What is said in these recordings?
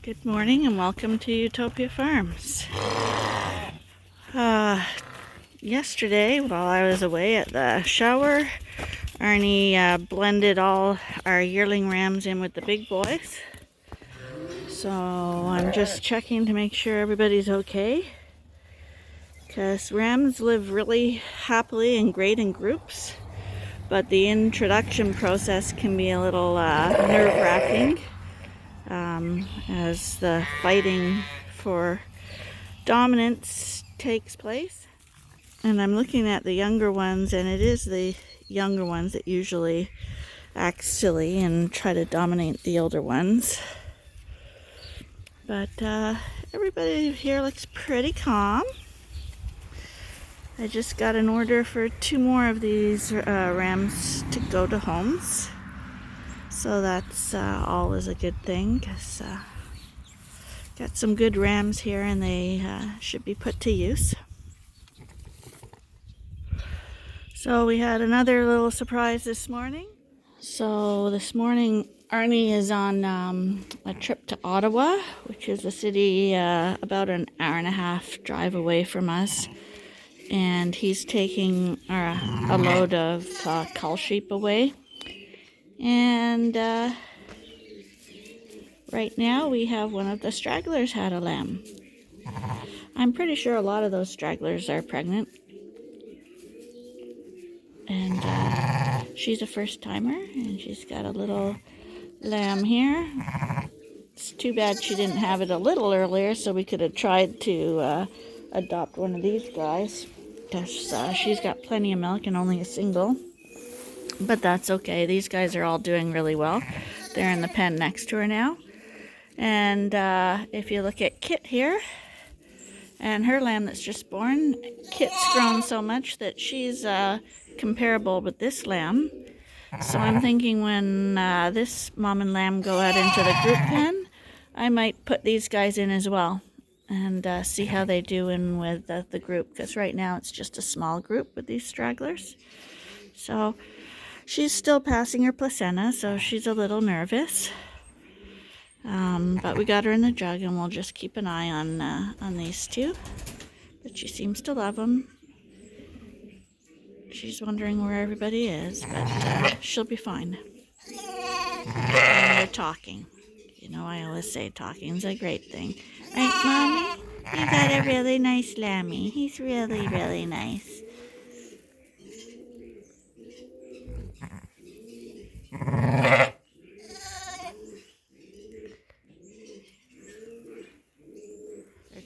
Good morning and welcome to Ewetopia Farms. Yesterday, while I was away at the shower, Arnie blended all our yearling rams in with the big boys. So I'm just checking to make sure everybody's okay, because rams live really happily and great in groups, but the introduction process can be a little nerve-wracking. As the fighting for dominance takes place. And I'm looking at the younger ones, and it is the younger ones that usually act silly and try to dominate the older ones. But everybody here looks pretty calm. I just got an order for 2 more of these rams to go to homes. So that's always a good thing, because got some good rams here and they should be put to use. So we had another little surprise this morning. So this morning Arnie is on a trip to Ottawa, which is a city about an hour and a half drive away from us. And he's taking a load of cull sheep away. And right now we have one of the stragglers had a lamb. I'm pretty sure a lot of those stragglers are pregnant. And she's a first timer, and she's got a little lamb here. It's too bad she didn't have it a little earlier, so we could have tried to adopt one of these guys, because she's got plenty of milk and only a single. But that's okay. These guys are all doing really well. They're in the pen next to her now. And if you look at Kit here, and her lamb that's just born, Kit's grown so much that she's comparable with this lamb. So I'm thinking when this mom and lamb go out into the group pen, I might put these guys in as well and see how they do in with the group, because right now it's just a small group with these stragglers. So she's still passing her placenta, so she's a little nervous. But we got her in the jug, and we'll just keep an eye on these two. But she seems to love them. She's wondering where everybody is, but she'll be fine. And they're talking. You know, I always say talking's a great thing. Right, Mommy? You got a really nice lammy. He's really, really nice.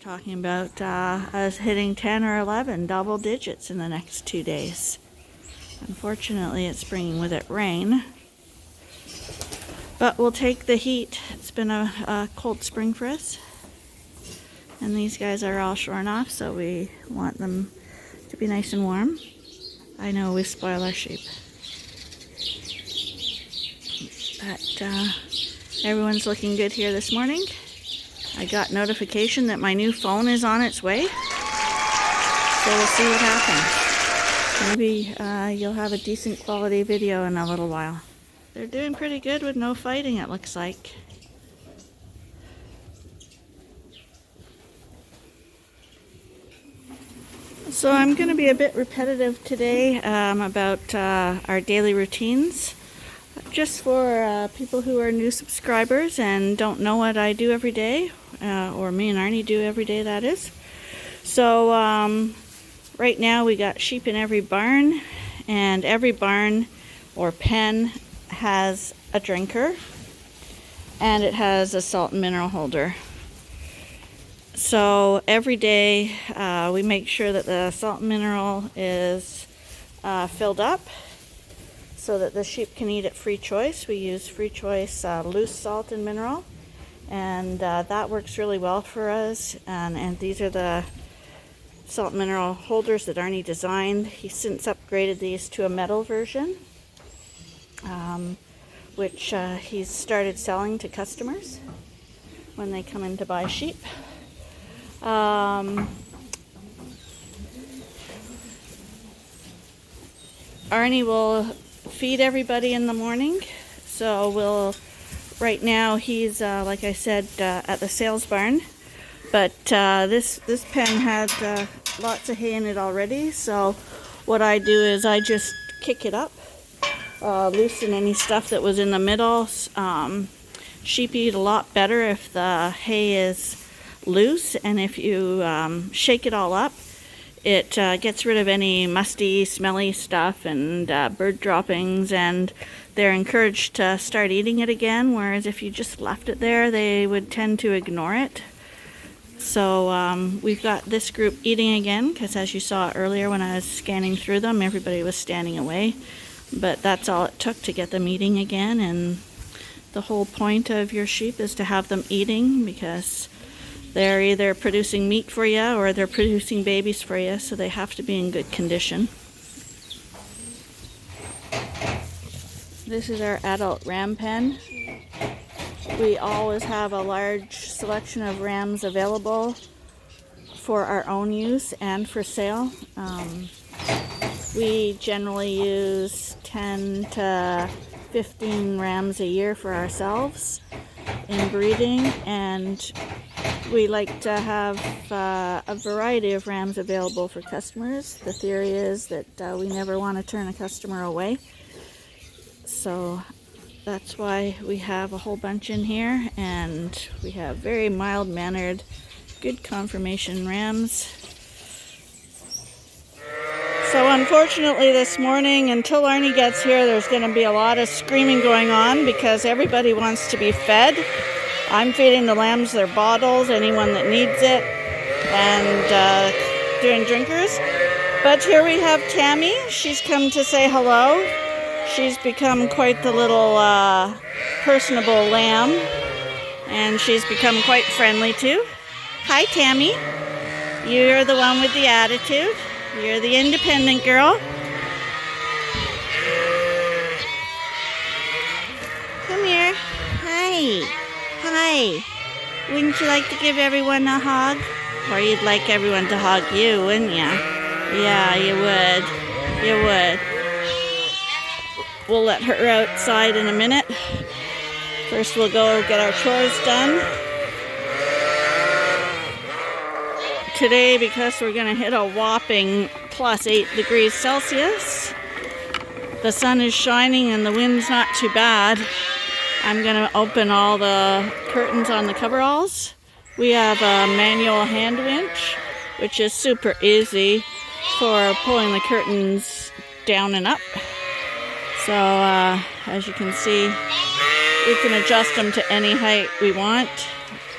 Talking about us hitting 10 or 11 double digits in the next 2 days. Unfortunately, it's bringing with it rain, but we'll take the heat. It's been a cold spring for us, and these guys are all shorn off, so we want them to be nice and warm. I know we spoil our sheep, but everyone's looking good here this morning. I got notification that my new phone is on its way, so we'll see what happens. Maybe you'll have a decent quality video in a little while. They're doing pretty good with no fighting, it looks like. So I'm going to be a bit repetitive today about our daily routines. Just for people who are new subscribers and don't know what I do every day, or me and Arnie do every day, that is. So right now we got sheep in every barn, and every barn or pen has a drinker, and it has a salt and mineral holder. So every day we make sure that the salt and mineral is filled up, so that the sheep can eat at Free Choice. We use Free Choice loose salt and mineral, and that works really well for us. And these are the salt and mineral holders that Arnie designed. He's since upgraded these to a metal version, which he's started selling to customers when they come in to buy sheep. Arnie will feed everybody in the morning, so we'll Right now he's, like I said, at the sales barn. But this pen had lots of hay in it already. So what I do is I just kick it up, loosen any stuff that was in the middle. Sheep eat a lot better if the hay is loose, and if you shake it all up, it gets rid of any musty, smelly stuff and bird droppings, and they're encouraged to start eating it again, whereas if you just left it there, they would tend to ignore it. So we've got this group eating again, because as you saw earlier when I was scanning through them, everybody was standing away. But that's all it took to get them eating again, and the whole point of your sheep is to have them eating, because they're either producing meat for you or they're producing babies for you, so they have to be in good condition. This is our adult ram pen. We always have a large selection of rams available for our own use and for sale. We generally use 10 to 15 rams a year for ourselves in breeding, and we like to have a variety of rams available for customers. The theory is that we never want to turn a customer away, so that's why we have a whole bunch in here, and we have very mild-mannered, good conformation rams. So unfortunately this morning, until Arnie gets here, there's going to be a lot of screaming going on because everybody wants to be fed. I'm feeding the lambs their bottles, anyone that needs it, and doing drinkers. But here we have Tammy. She's come to say hello. She's become quite the little personable lamb, and she's become quite friendly too. Hi, Tammy. You're the one with the attitude. You're the independent girl. Come here. Hi. Hi. Wouldn't you like to give everyone a hug? Or you'd like everyone to hug you, wouldn't you? Yeah, you would. You would. We'll let her outside in a minute. First we'll go get our chores done. Today, because we're going to hit a whopping plus 8 degrees Celsius, the sun is shining and the wind's not too bad, I'm going to open all the curtains on the coveralls. We have a manual hand winch, which is super easy for pulling the curtains down and up. So as you can see, we can adjust them to any height we want.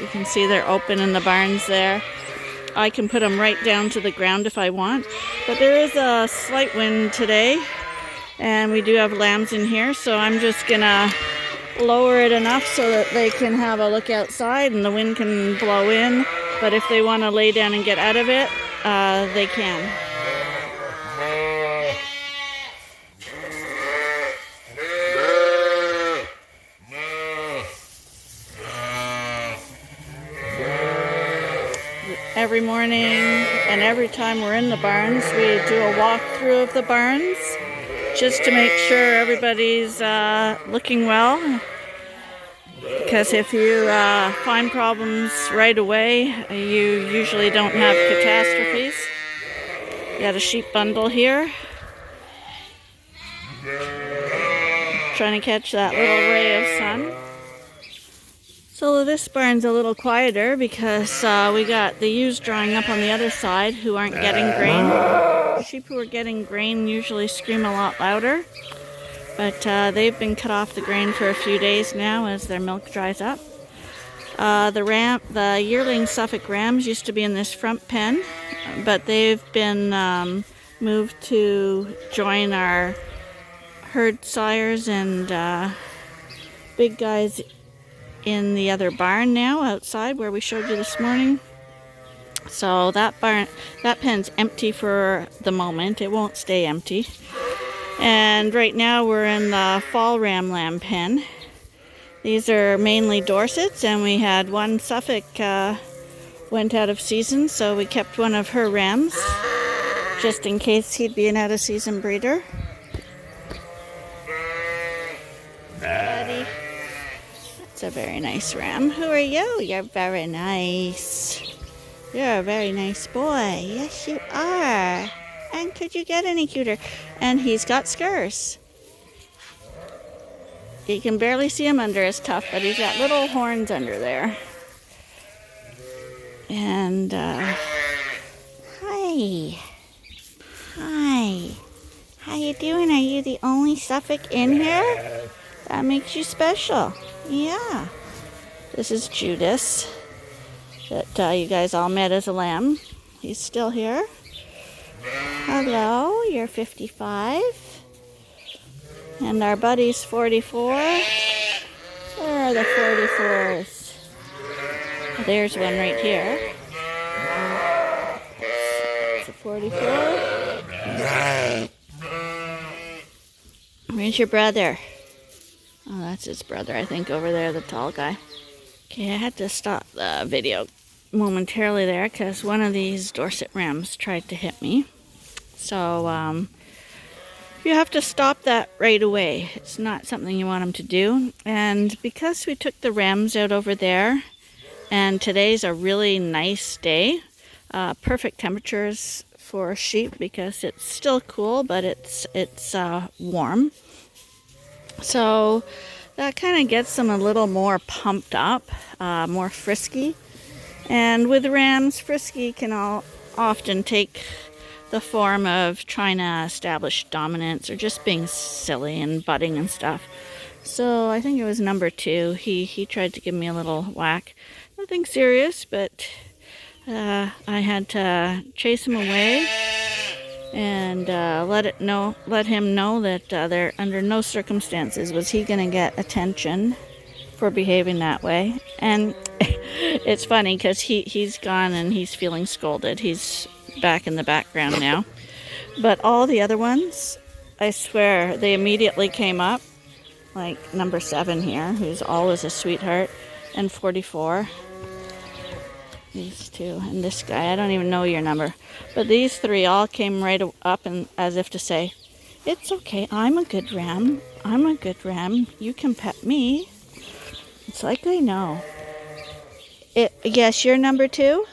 You can see they're open in the barns there. I can put them right down to the ground if I want. But there is a slight wind today, and we do have lambs in here, so I'm just going to lower it enough so that they can have a look outside and the wind can blow in. But if they want to lay down and get out of it, they can. Every morning and every time we're in the barns, we do a walkthrough of the barns just to make sure everybody's looking well. Because if you find problems right away, you usually don't have catastrophes. We got a sheep bundle here. Trying to catch that little ray of sun. So this barn's a little quieter because we got the ewes drawing up on the other side who aren't getting grain. Sheep who are getting grain usually scream a lot louder, but they've been cut off the grain for a few days now as their milk dries up. The yearling Suffolk rams used to be in this front pen, but they've been moved to join our herd sires and big guys in the other barn now outside where we showed you this morning. So that pen's empty for the moment. It won't stay empty. And right now we're in the fall ram lamb pen. These are mainly Dorsets, and we had one Suffolk went out of season, so we kept one of her rams just in case he'd be an out of season breeder. That's a very nice ram. Who are you? You're very nice. You're a very nice boy. Yes, you are. And could you get any cuter? And he's got scars. You can barely see him under his tuft, but he's got little horns under there. And, hi. Hi. How you doing? Are you the only Suffolk in here? That makes you special. Yeah. This is Judas that you guys all met as a lamb. He's still here. Hello, you're 55. And our buddy's 44. Where are the 44s? There's one right here. It's a 44. Where's your brother? Oh, that's his brother, I think, over there, the tall guy. Okay, I had to stop the video momentarily there because one of these Dorset rams tried to hit me. So, you have to stop that right away. It's not something you want them to do. And because we took the rams out over there, and today's a really nice day, perfect temperatures for sheep because it's still cool, but it's warm. So that kind of gets them a little more pumped up, more frisky. And with rams, frisky can often take the form of trying to establish dominance or just being silly and butting and stuff. So I think it was number 2. He tried to give me a little whack. Nothing serious, but I had to chase him away and let him know that there under no circumstances was he going to get attention for behaving that way. And it's funny because he's gone and he's feeling scolded. He's back in the background now. But all the other ones, I swear, they immediately came up. Like number 7 here, who's always a sweetheart, and 44. These 2 and this guy, I don't even know your number. But these 3 all came right up and as if to say, it's okay, I'm a good ram. I'm a good ram. You can pet me. It's like they know. Yes, you're number 2?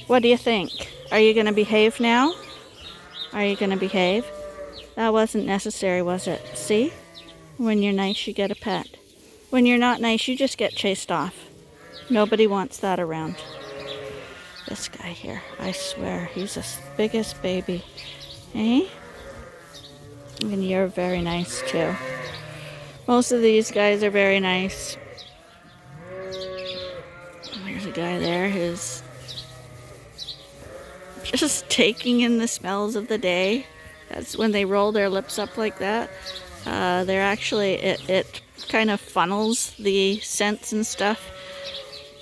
What do you think? Are you going to behave now? Are you going to behave? That wasn't necessary, was it? See? When you're nice, you get a pet. When you're not nice, you just get chased off. Nobody wants that around. This guy here, I swear, he's as big as baby. Eh? And you're very nice, too. Most of these guys are very nice. There's a guy there who's just taking in the smells of the day. That's when they roll their lips up like that. They're actually, it kind of funnels the scents and stuff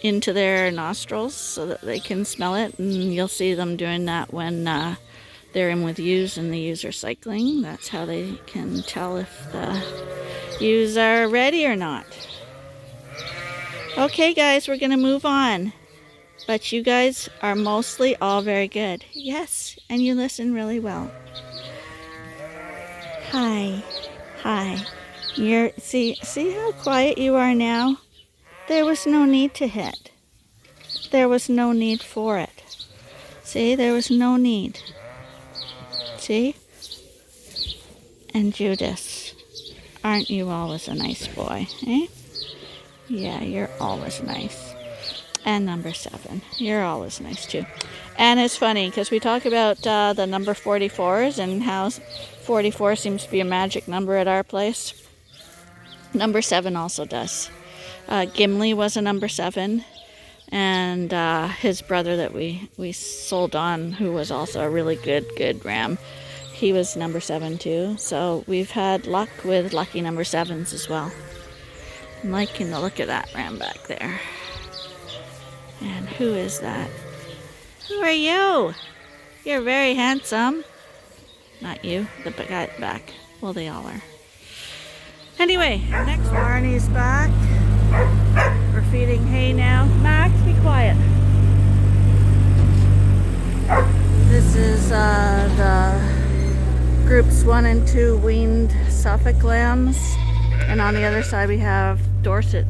into their nostrils so that they can smell it. And you'll see them doing that when they're in with ewes and the ewes are cycling. That's how they can tell if the ewes are ready or not. Okay, guys, we're going to move on. But you guys are mostly all very good. Yes, and you listen really well. Hi. Hi. See how quiet you are now? There was no need to hit. There was no need for it. See, there was no need. See? And Judas, aren't you always a nice boy, eh? Yeah, you're always nice. And number 7, you're always nice too. And it's funny because we talk about the number 44s and how 44 seems to be a magic number at our place. Number 7 also does. Gimli was a number 7, and his brother that we sold on, who was also a really good ram, he was number 7 too. So we've had luck with lucky number 7s as well. I'm liking the look of that ram back there. And who is that? Who are you? You're very handsome. Not you, the guy back. Well, they all are. Anyway, next Barney's back. We're feeding hay now. Max, be quiet. This is the groups 1 and 2 weaned Suffolk lambs. And on the other side we have Dorset,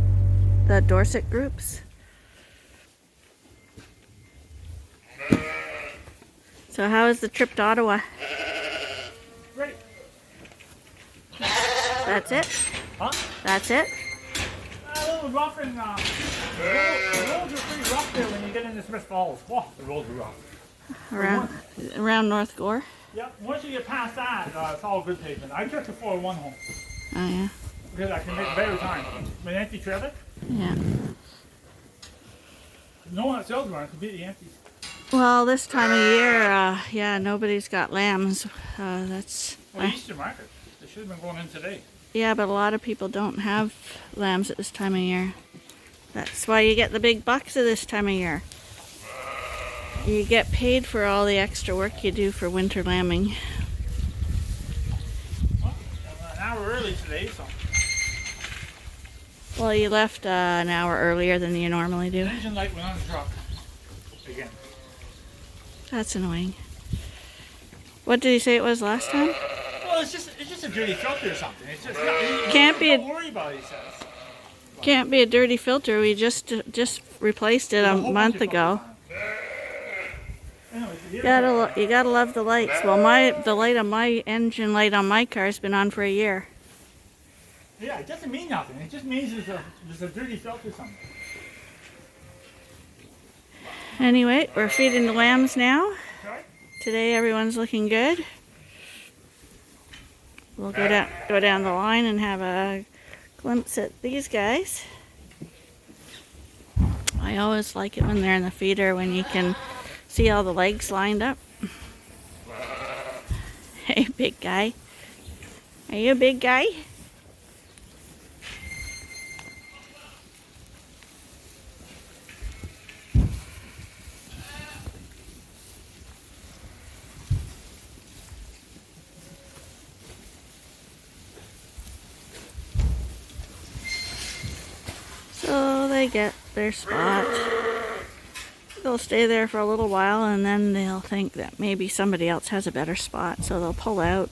the Dorset groups. So how is the trip to Ottawa? Great. That's it? Huh? That's it? A little rough and the roads are pretty rough there when you get into Smith Falls. Oh, the roads are rough. Around North Gore? Yeah, once you get past that, it's all good pavement. I took the 401 home. Oh yeah. Because I can make better time. With an empty trailer, Yeah. no one at sales run, completely empty. Well, this time of year, yeah, nobody's got lambs. That's Well, Easter market. They should have been going in today. yeah, but a lot of people don't have lambs at this time of year. That's why you get the big bucks at this time of year. You get paid for all the extra work you do for winter lambing. Well, an hour early today, so. Well, you left an hour earlier than you normally do. The engine light went on the truck. Again. That's annoying. What did he say it was last time? Well, it's just a dirty filter or something. It's just not, Can't be don't worry about it, he says. Can't be a dirty filter. We just replaced it a month ago. Anyways, You gotta love the lights. Well, the light on my engine light on my car has been on for a year. yeah, it doesn't mean nothing. It just means there's a dirty filter somewhere. Anyway, we're feeding the lambs now. Okay? Today everyone's looking good. We'll go down the line and have a glimpse at these guys. I always like it when they're in the feeder when you can see all the legs lined up. Hey, big guy. Are you a big guy? So they get their spot. They'll stay there for a little while and then they'll think that maybe somebody else has a better spot. So they'll pull out,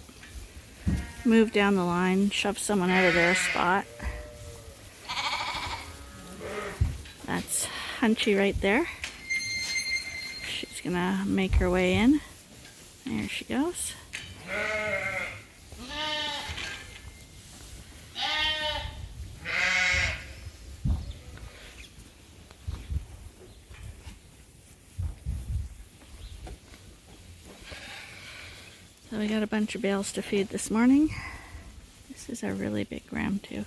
move down the line, shove someone out of their spot. That's Hunchy right there. She's gonna make her way in. There she goes. So we got a bunch of bales to feed this morning. This is a really big ram too.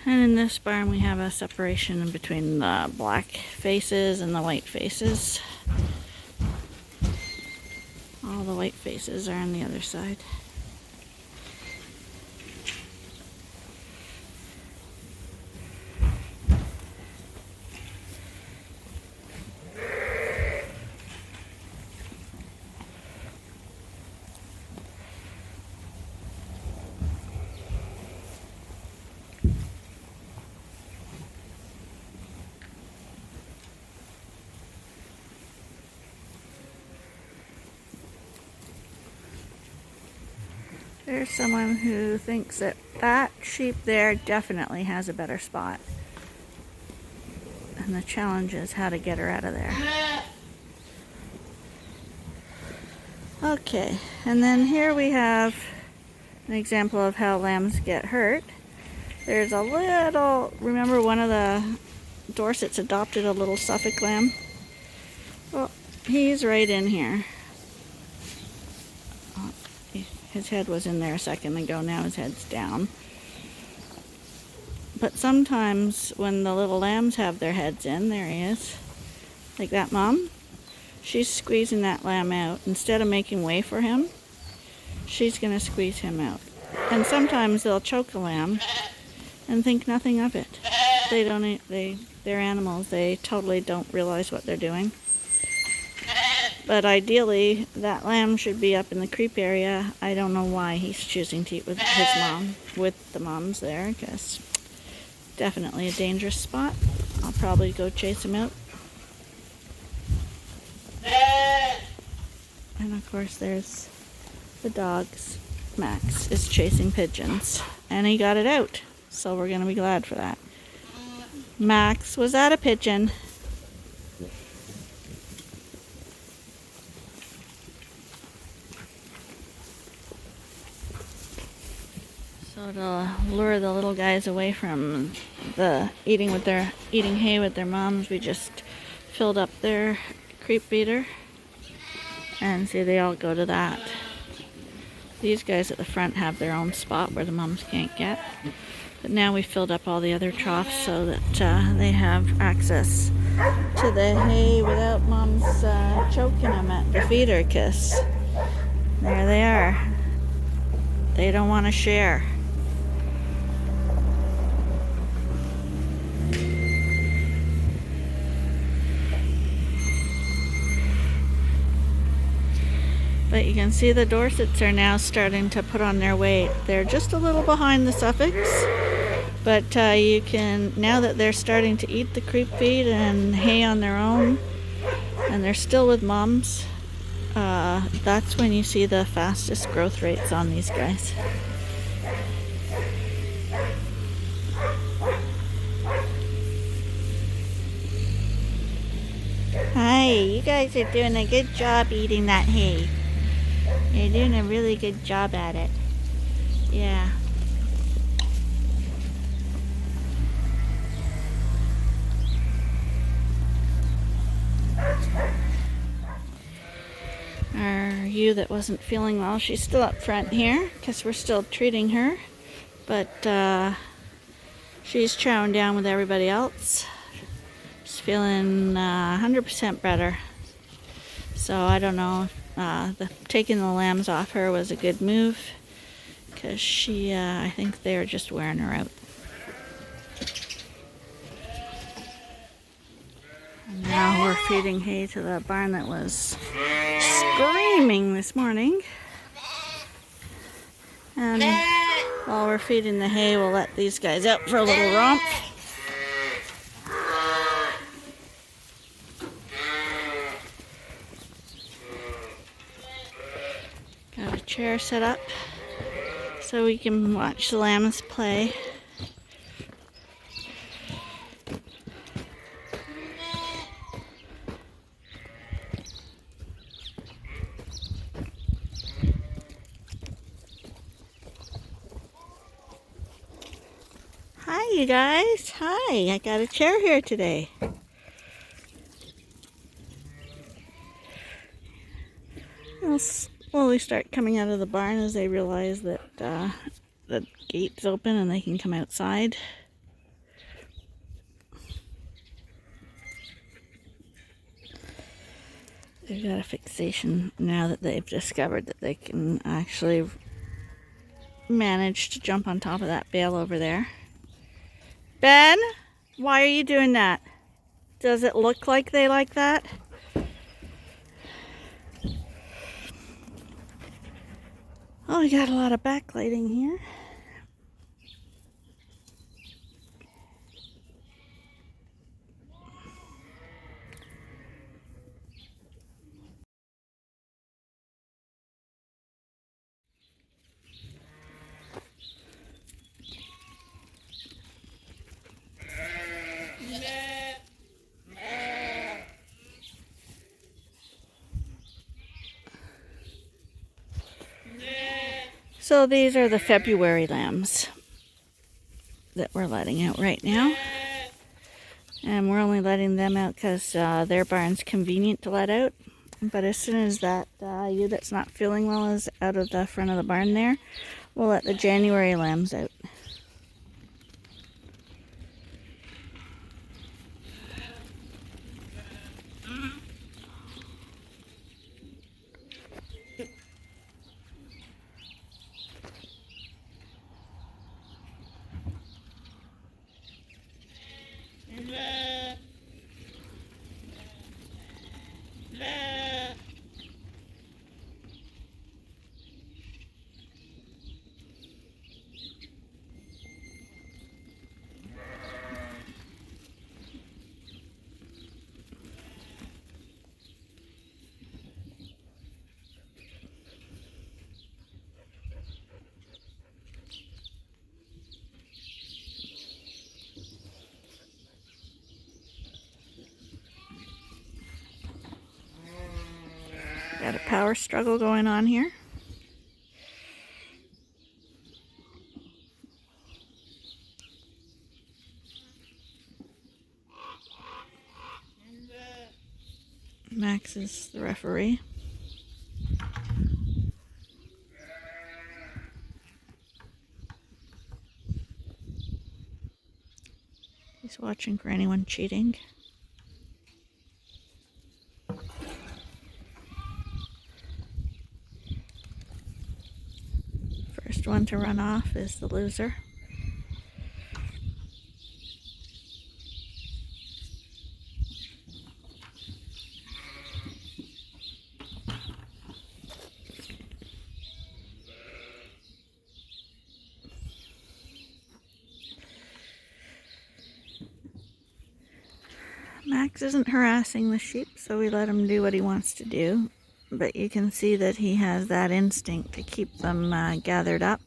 And in this barn we have a separation in between the black faces and the white faces. All the white faces are on the other side. There's someone who thinks that that sheep there definitely has a better spot. And the challenge is how to get her out of there. Okay, and then here we have an example of how lambs get hurt. There's a little, remember one of the Dorsets adopted a little Suffolk lamb? Well, he's right in here. His head was in there a second ago, now his head's down. But sometimes when the little lambs have their heads in, there he is, like that mom, she's squeezing that lamb out. Instead of making way for him, she's going to squeeze him out. And sometimes they'll choke a lamb and think nothing of it. They're animals, they totally don't realize what they're doing. But ideally, that lamb should be up in the creep area. I don't know why he's choosing to eat with his mom, with the moms there, because definitely a dangerous spot. I'll probably go chase him out. And of course, there's the dogs. Max is chasing pigeons, and he got it out, so we're going to be glad for that. Max, was that a pigeon? So to lure the little guys away from the eating hay with their moms, we just filled up their creep feeder, and see, they all go to that. These guys at the front have their own spot where the moms can't get, but now we filled up all the other troughs so that they have access to the hay without moms choking them at the feeder, because there they are. They don't want to share. But you can see the Dorsets are now starting to put on their weight. They're just a little behind the Suffolks, but you can, now that they're starting to eat the creep feed and hay on their own, and they're still with moms, that's when you see the fastest growth rates on these guys. Hi, you guys are doing a good job eating that hay. You're doing a really good job at it. Yeah. Our ewe that wasn't feeling well, she's still up front here because we're still treating her. But she's chowing down with everybody else. She's feeling 100% better. So I don't know if taking the lambs off her was a good move, because I think they were just wearing her out. And now we're feeding hay to the barn that was screaming this morning. And while we're feeding the hay, we'll let these guys out for a little romp. Got a chair set up so we can watch the lambs play. Hi, you guys. Hi, I got a chair here today. They'll slowly start coming out of the barn as they realize that the gate's open and they can come outside. They've got a fixation now that they've discovered that they can actually manage to jump on top of that bale over there. Ben, why are you doing that? Does it look like they like that? Oh, we got a lot of backlighting here. So these are the February lambs that we're letting out right now. And we're only letting them out because their barn's convenient to let out. But as soon as that ewe that's not feeling well is out of the front of the barn there, we'll let the January lambs out. power struggle going on here. Max is the referee. He's watching for anyone cheating. First one to run off is the loser. Max isn't harassing the sheep, so we let him do what he wants to do. But you can see that he has that instinct to keep them gathered up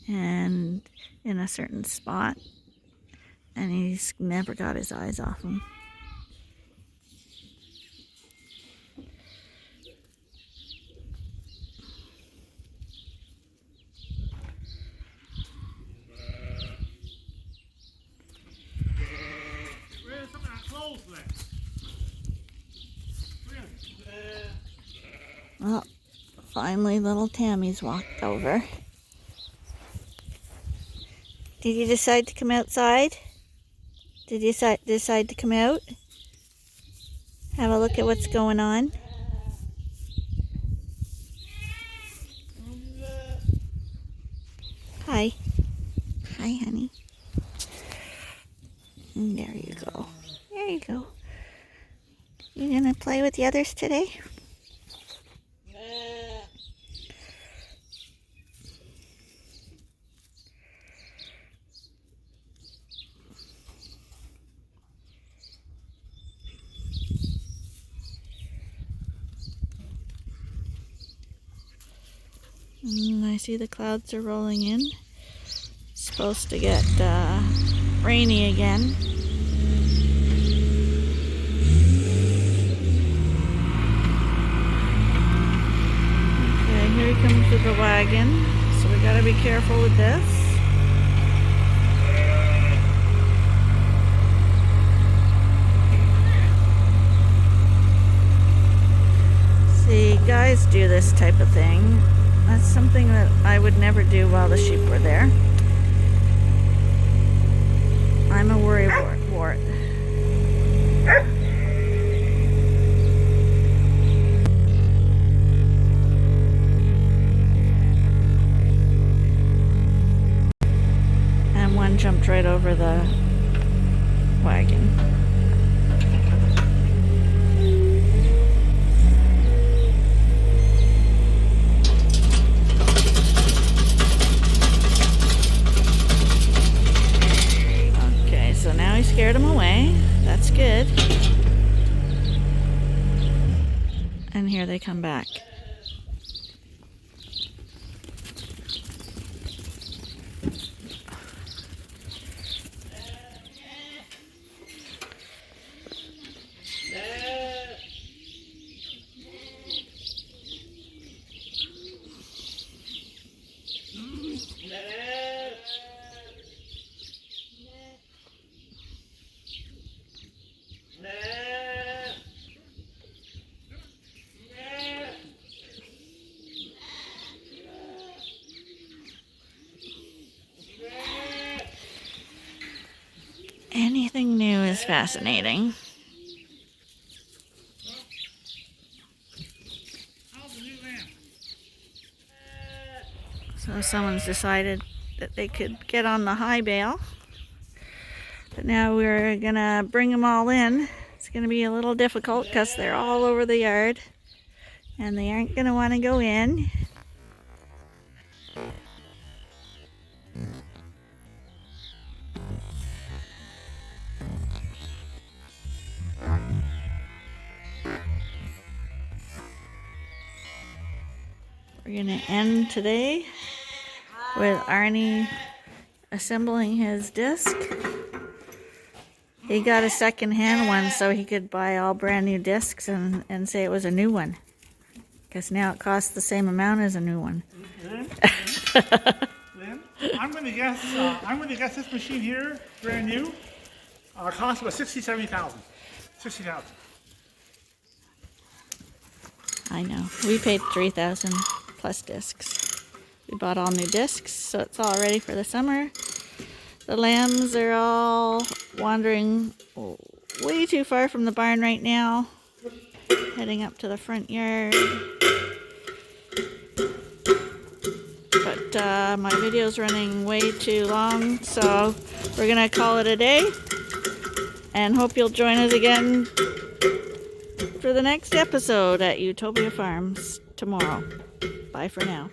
and in a certain spot. And he's never got his eyes off them. Well, finally little Tammy's walked over. Did you decide to come outside? Did you decide to come out? Have a look at what's going on? Hi. Hi, honey. And there you go. There you go. You gonna play with the others today? I see the clouds are rolling in. It's supposed to get rainy again. Okay, here he comes with the wagon. So we gotta be careful with this. See, guys do this type of thing. That's something that I would never do while the sheep were there. I'm a worry wart. And one jumped right over the wagon. So now he scared him away. That's good. And here they come back. Anything new is fascinating. So someone's decided that they could get on the high bale. But now we're gonna bring them all in. It's gonna be a little difficult because they're all over the yard and they aren't gonna want to go in. We're gonna end today with Arnie assembling his disc. He got a second-hand one so he could buy all brand new discs and say it was a new one. Because now it costs the same amount as a new one. Lynn, I'm gonna guess this machine here, brand new, costs about 70,000. 60,000. I know. We paid $3,000 plus discs. We bought all new discs, so it's all ready for the summer. The lambs are all wandering way too far from the barn right now, heading up to the front yard. But my video's running way too long, so we're gonna call it a day, and hope you'll join us again for the next episode at Ewetopia Farms tomorrow. Bye for now.